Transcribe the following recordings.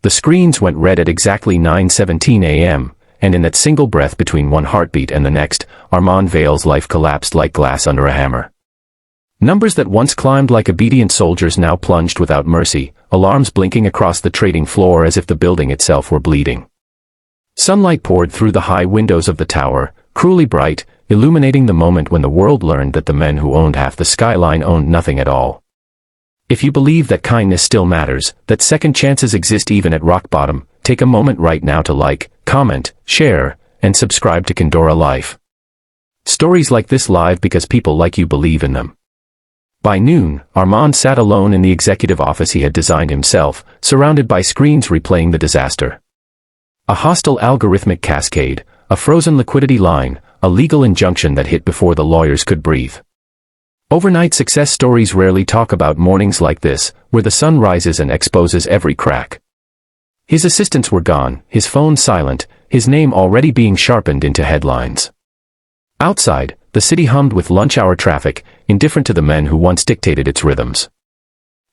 The screens went red at exactly 9:17 a.m., and in that single breath between one heartbeat and the next, Armand Vale's life collapsed like glass under a hammer. Numbers that once climbed like obedient soldiers now plunged without mercy, alarms blinking across the trading floor as if the building itself were bleeding. Sunlight poured through the high windows of the tower, cruelly bright, illuminating the moment when the world learned that the men who owned half the skyline owned nothing at all. If you believe that kindness still matters, that second chances exist even at rock bottom, take a moment right now to like, comment, share, and subscribe to Kindora Life. Stories like this live because people like you believe in them. By noon, Armand sat alone in the executive office he had designed himself, surrounded by screens replaying the disaster. A hostile algorithmic cascade, a frozen liquidity line, a legal injunction that hit before the lawyers could breathe. Overnight success stories rarely talk about mornings like this, where the sun rises and exposes every crack. His assistants were gone, his phone silent, his name already being sharpened into headlines. Outside, the city hummed with lunch-hour traffic, indifferent to the men who once dictated its rhythms.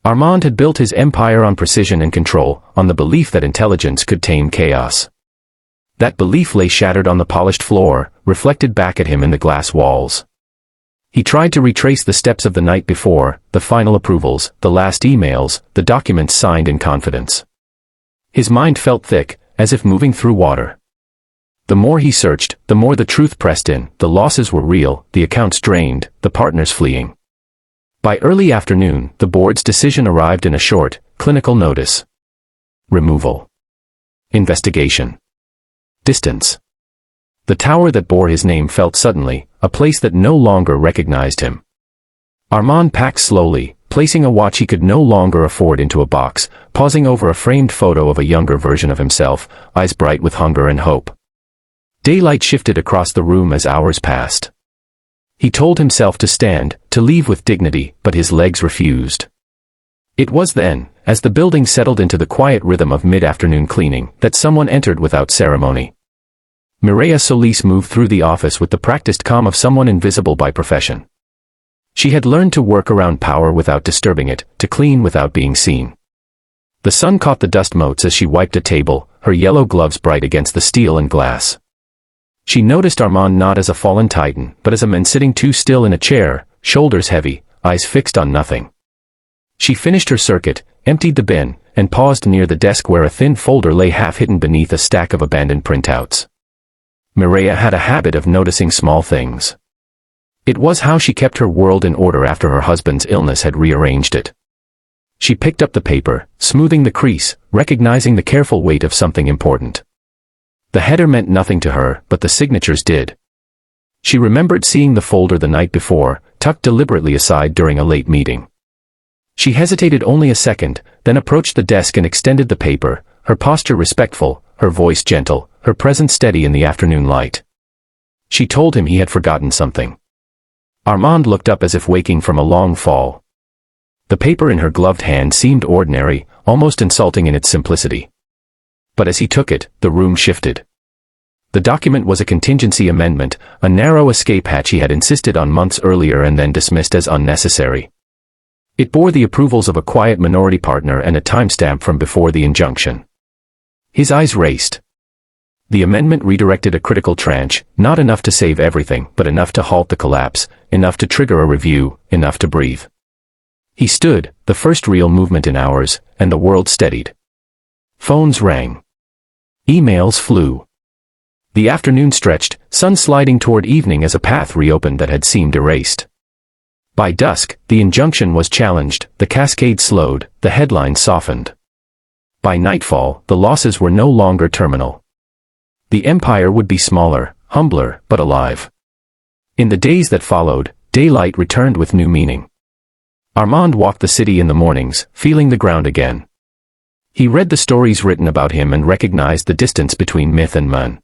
Armand had built his empire on precision and control, on the belief that intelligence could tame chaos. That belief lay shattered on the polished floor, reflected back at him in the glass walls. He tried to retrace the steps of the night before, the final approvals, the last emails, the documents signed in confidence. His mind felt thick, as if moving through water. The more he searched, the more the truth pressed in. The losses were real, the accounts drained, the partners fleeing. By early afternoon, the board's decision arrived in a short, clinical notice. Removal. Investigation. Distance. The tower that bore his name felt suddenly, a place that no longer recognized him. Armand packed slowly, placing a watch he could no longer afford into a box, pausing over a framed photo of a younger version of himself, eyes bright with hunger and hope. Daylight shifted across the room as hours passed. He told himself to stand, to leave with dignity, but his legs refused. It was then, as the building settled into the quiet rhythm of mid-afternoon cleaning, that someone entered without ceremony. Mireia Solis moved through the office with the practiced calm of someone invisible by profession. She had learned to work around power without disturbing it, to clean without being seen. The sun caught the dust motes as she wiped a table, her yellow gloves bright against the steel and glass. She noticed Armand not as a fallen titan, but as a man sitting too still in a chair, shoulders heavy, eyes fixed on nothing. She finished her circuit, emptied the bin, and paused near the desk where a thin folder lay half-hidden beneath a stack of abandoned printouts. Mireia had a habit of noticing small things. It was how she kept her world in order after her husband's illness had rearranged it. She picked up the paper, smoothing the crease, recognizing the careful weight of something important. The header meant nothing to her, but the signatures did. She remembered seeing the folder the night before, tucked deliberately aside during a late meeting. She hesitated only a second, then approached the desk and extended the paper, her posture respectful, her voice gentle, her presence steady in the afternoon light. She told him he had forgotten something. Armand looked up as if waking from a long fall. The paper in her gloved hand seemed ordinary, almost insulting in its simplicity. But as he took it, the room shifted. The document was a contingency amendment, a narrow escape hatch he had insisted on months earlier and then dismissed as unnecessary. It bore the approvals of a quiet minority partner and a timestamp from before the injunction. His eyes raced. The amendment redirected a critical tranche, not enough to save everything, but enough to halt the collapse, enough to trigger a review, enough to breathe. He stood, the first real movement in hours, and the world steadied. Phones rang. Emails flew. The afternoon stretched, sun sliding toward evening as a path reopened that had seemed erased. By dusk, the injunction was challenged, the cascade slowed, the headlines softened. By nightfall, the losses were no longer terminal. The empire would be smaller, humbler, but alive. In the days that followed, daylight returned with new meaning. Armand walked the city in the mornings, feeling the ground again. He read the stories written about him and recognized the distance between myth and man.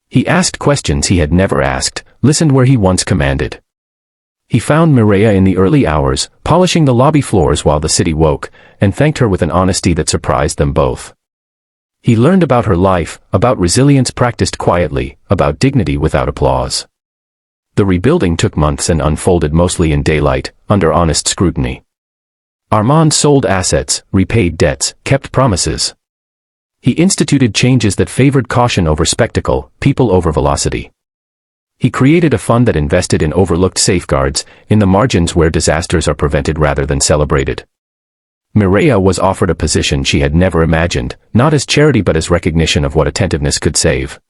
He asked questions he had never asked, listened where he once commanded. He found Mireia in the early hours, polishing the lobby floors while the city woke, and thanked her with an honesty that surprised them both. He learned about her life, about resilience practiced quietly, about dignity without applause. The rebuilding took months and unfolded mostly in daylight, under honest scrutiny. Armand sold assets, repaid debts, kept promises. He instituted changes that favored caution over spectacle, people over velocity. He created a fund that invested in overlooked safeguards, in the margins where disasters are prevented rather than celebrated. Mireya was offered a position she had never imagined, not as charity but as recognition of what attentiveness could save.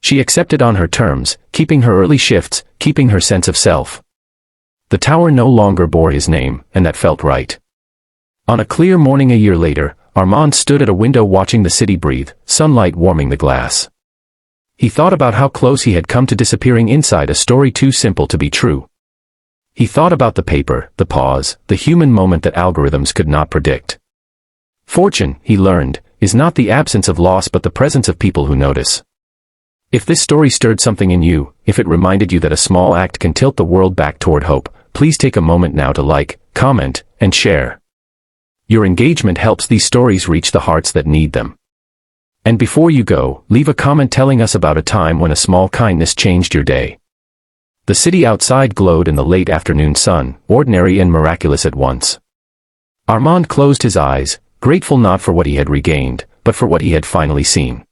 She accepted on her terms, keeping her early shifts, keeping her sense of self. The tower no longer bore his name, and that felt right. On a clear morning a year later, Armand stood at a window watching the city breathe, sunlight warming the glass. He thought about how close he had come to disappearing inside a story too simple to be true. He thought about the paper, the pause, the human moment that algorithms could not predict. Fortune, he learned, is not the absence of loss but the presence of people who notice. If this story stirred something in you, if it reminded you that a small act can tilt the world back toward hope, please take a moment now to like, comment, and share. Your engagement helps these stories reach the hearts that need them. And before you go, leave a comment telling us about a time when a small kindness changed your day. The city outside glowed in the late afternoon sun, ordinary and miraculous at once. Armand closed his eyes, grateful not for what he had regained, but for what he had finally seen.